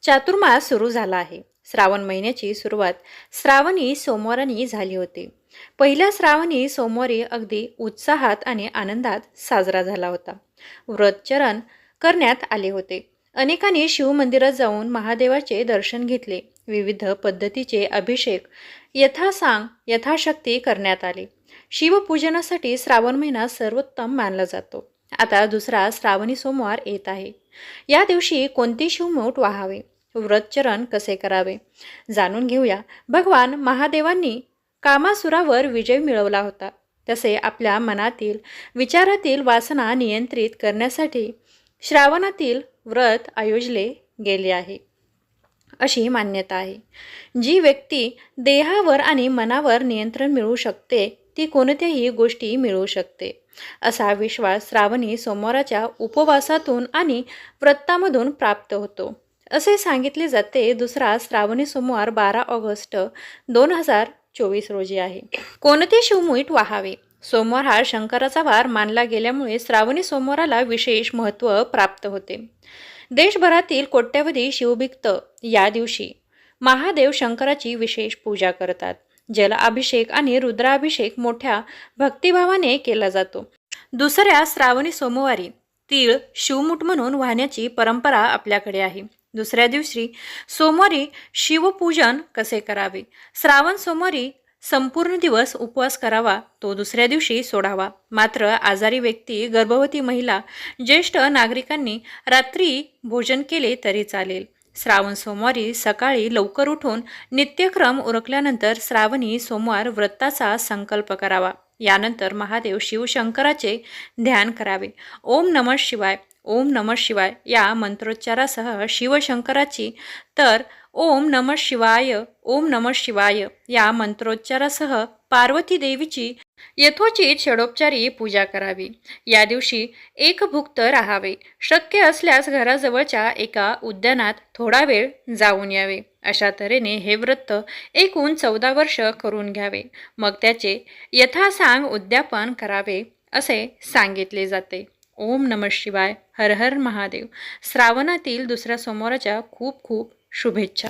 चातुर्मास सुरू झाला आहे. श्रावण महिन्याची सुरुवात श्रावणी सोमवारांनी झाली होती. पहिल्या श्रावणी सोमवारी अगदी उत्साहात आणि आनंदात साजरा झाला होता. व्रतचरण करण्यात आले होते. अनेकांनी शिवमंदिरात जाऊन महादेवाचे दर्शन घेतले. विविध पद्धतीचे अभिषेक यथासांग यथाशक्ती करण्यात आले. शिवपूजनासाठी श्रावण महिना सर्वोत्तम मानला जातो. आता दुसरा श्रावणी सोमवार येत आहे. या दिवशी कोणते शिवमूठ वाहावे, व्रतचरण कसे करावे, जाणून घेऊया. भगवान महादेवांनी कामासुरावर विजय मिळवला होता. तसे आपल्या मनातील विचारातील वासना नियंत्रित करण्यासाठी श्रावणातील व्रत आयोजले गेले आहे, अशी मान्यता आहे. जी व्यक्ती देहावर आणि मनावर नियंत्रण मिळवू शकते ती कोणत्याही गोष्टी मिळवू शकते, असा विश्वास श्रावणी सोमवाराच्या उपवासातून आणि व्रतामधून प्राप्त होतो, असे सांगितले जाते. दुसरा श्रावणी सोमवार 12 ऑगस्ट 2024 रोजी आहे. कोणते शिवमूठ वाहावे? सोमवार हा शंकराचा वार मानला गेल्यामुळे श्रावणी सोमवाराला विशेष महत्त्व प्राप्त होते. देशभरातील कोट्यवधी शिवभक्त या दिवशी महादेव शंकराची विशेष पूजा करतात. जल अभिषेक आणि रुद्राभिषेक मोठ्या भक्तिभावाने केला जातो. दुसऱ्या श्रावणी सोमवारी तीळ शिवमूठ म्हणून वाहण्याची परंपरा आपल्याकडे आहे. दुसऱ्या दिवशी सोमवारी शिवपूजन कसे करावे? श्रावण सोमवारी संपूर्ण दिवस उपवास करावा, तो दुसऱ्या दिवशी सोडावा. मात्र आजारी व्यक्ती, गर्भवती महिला, ज्येष्ठ नागरिकांनी रात्री भोजन केले तरी चालेल. श्रावण सोमवारी सकाळी लवकर उठून नित्यक्रम उरकल्यानंतर श्रावणी सोमवार व्रताचा संकल्प करावा. यानंतर महादेव शिवशंकराचे ध्यान करावे. ओम नमः शिवाय, ओम नमः शिवाय या मंत्रोच्चारासह शिवशंकराची तर ओम नमः शिवाय, ओम नमः शिवाय या मंत्रोच्चारासह पार्वती देवीची यथोचित षडोपचारी पूजा करावी. या दिवशी एकभुक्त राहावे. शक्य असल्यास घराजवळच्या एका उद्यानात थोडा वेळ जाऊन यावे. अशा तऱ्हेने हे व्रत एकूण 14 वर्ष करून घ्यावे. मग त्याचे यथासांग उद्यापन करावे, असे सांगितले जाते. ओम नमः शिवाय. हर हर महादेव. श्रावणातील दुसऱ्या सोमवाराच्या खूप खूप शुभेच्छा.